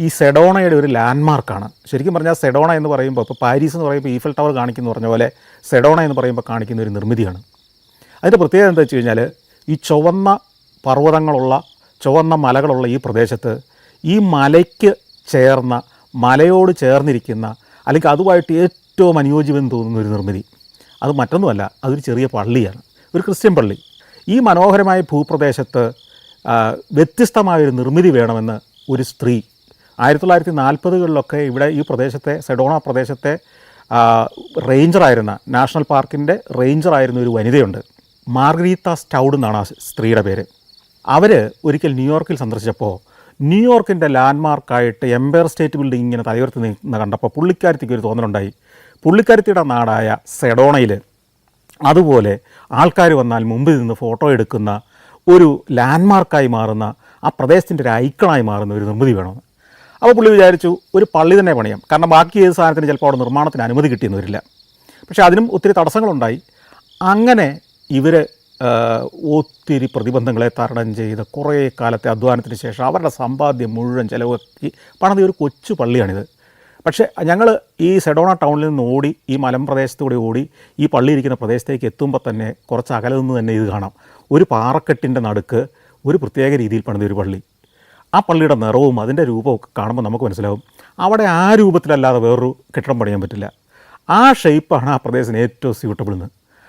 ഈ സെഡോണയുടെ ഒരു ലാൻഡ്മാർക്കാണ്. ശരിക്കും പറഞ്ഞാൽ സെഡോണ എന്ന് പറയുമ്പോൾ, ഇപ്പോൾ പാരീസ് എന്ന് പറയുമ്പോൾ ഈഫൽ ടവർ കാണിക്കുന്നു പറഞ്ഞ പോലെ സെഡോണ എന്ന് പറയുമ്പോൾ കാണിക്കുന്ന ഒരു നിർമ്മിതിയാണ്. അതിൻ്റെ പ്രത്യേകത എന്താ വെച്ച് കഴിഞ്ഞാൽ, ഈ ചുവന്ന പർവ്വതങ്ങളുള്ള, ചുവന്ന മലകളുള്ള ഈ പ്രദേശത്ത് ഈ മലയ്ക്ക് ചേർന്ന, മലയോട് ചേർന്നിരിക്കുന്ന, അല്ലെങ്കിൽ അതുമായിട്ട് ഏറ്റവും അനുയോജ്യമെന്ന് തോന്നുന്ന ഒരു നിർമ്മിതി. അത് മറ്റൊന്നുമല്ല, അതൊരു ചെറിയ പള്ളിയാണ്, ഒരു ക്രിസ്ത്യൻ പള്ളി. ഈ മനോഹരമായ ഭൂപ്രദേശത്ത് വ്യത്യസ്തമായൊരു നിർമ്മിതി വേണമെന്ന് ഒരു സ്ത്രീ 1940കളിലൊക്കെ ഇവിടെ ഈ പ്രദേശത്തെ, സെഡോണ പ്രദേശത്തെ റേഞ്ചറായിരുന്ന, നാഷണൽ പാർക്കിൻ്റെ റേഞ്ചറായിരുന്ന ഒരു വനിതയുണ്ട്. മാർഗരീത്ത സ്റ്റൗഡ് എന്നാണ് ആ സ്ത്രീയുടെ പേര്. അവർ ഒരിക്കൽ ന്യൂയോർക്കിൽ സന്ദർശിച്ചപ്പോൾ ന്യൂയോർക്കിൻ്റെ ലാൻഡ്മാർക്കായിട്ട് എംപയർ സ്റ്റേറ്റ് ബിൽഡിംഗ് ഇങ്ങനെ തലയുയർത്തി നിൽക്കുന്ന കണ്ടപ്പോൾ പുള്ളിക്കാരത്തിക്ക് ഒരു തോന്നലുണ്ടായി, പുള്ളിക്കാരത്തിയുടെ നാടായ സെഡോണയിൽ അതുപോലെ ആൾക്കാർ വന്നാൽ മുമ്പിൽ നിന്ന് ഫോട്ടോ എടുക്കുന്ന ഒരു ലാൻഡ്മാർക്കായി മാറുന്ന, ആ പ്രദേശത്തിൻ്റെ ഒരു ഐക്കണായി മാറുന്ന ഒരു നിർമ്മിതി വേണമെന്ന്. അപ്പോൾ പുള്ളി വിചാരിച്ചു ഒരു പള്ളി തന്നെ പണിയാം. കാരണം ബാക്കി ഏത് സാധനത്തിന് ചിലപ്പോൾ അവിടെ നിർമ്മാണത്തിന് അനുമതി കിട്ടിയെന്ന് വരില്ല. പക്ഷേ അതിനും ഒത്തിരി തടസ്സങ്ങളുണ്ടായി. അങ്ങനെ ഇവർ ഒത്തിരി പ്രതിബന്ധങ്ങളെ തരണം ചെയ്ത് കുറേ കാലത്തെ അധ്വാനത്തിന് ശേഷം അവരുടെ സമ്പാദ്യം മുഴുവൻ ചിലവാക്കി പണിത ഒരു കൊച്ചു പള്ളിയാണിത്. പക്ഷേ ഞങ്ങൾ ഈ സെഡോണ ടൗണിൽ നിന്ന് ഓടി, ഈ മലമ്പ്രദേശത്തൂടെ ഓടി ഈ പള്ളി ഇരിക്കുന്ന പ്രദേശത്തേക്ക് എത്തുമ്പോൾ തന്നെ കുറച്ച് അകലെ നിന്ന് തന്നെ ഇത് കാണാം. ഒരു പാറക്കെട്ടിൻ്റെ നടുക്ക് ഒരു പ്രത്യേക രീതിയിൽ പണിത ഒരു പള്ളി. ആ പള്ളിയുടെ നിറവും അതിൻ്റെ രൂപവും ഒക്കെ കാണുമ്പോൾ നമുക്ക് മനസ്സിലാവും അവിടെ ആ രൂപത്തിലല്ലാതെ വേറൊരു കെട്ടിടം പണിയാൻ പറ്റില്ല. ആ ഷേപ്പാണ് ആ പ്രദേശത്തിന് ഏറ്റവും സ്യൂട്ടബിൾ എന്ന്.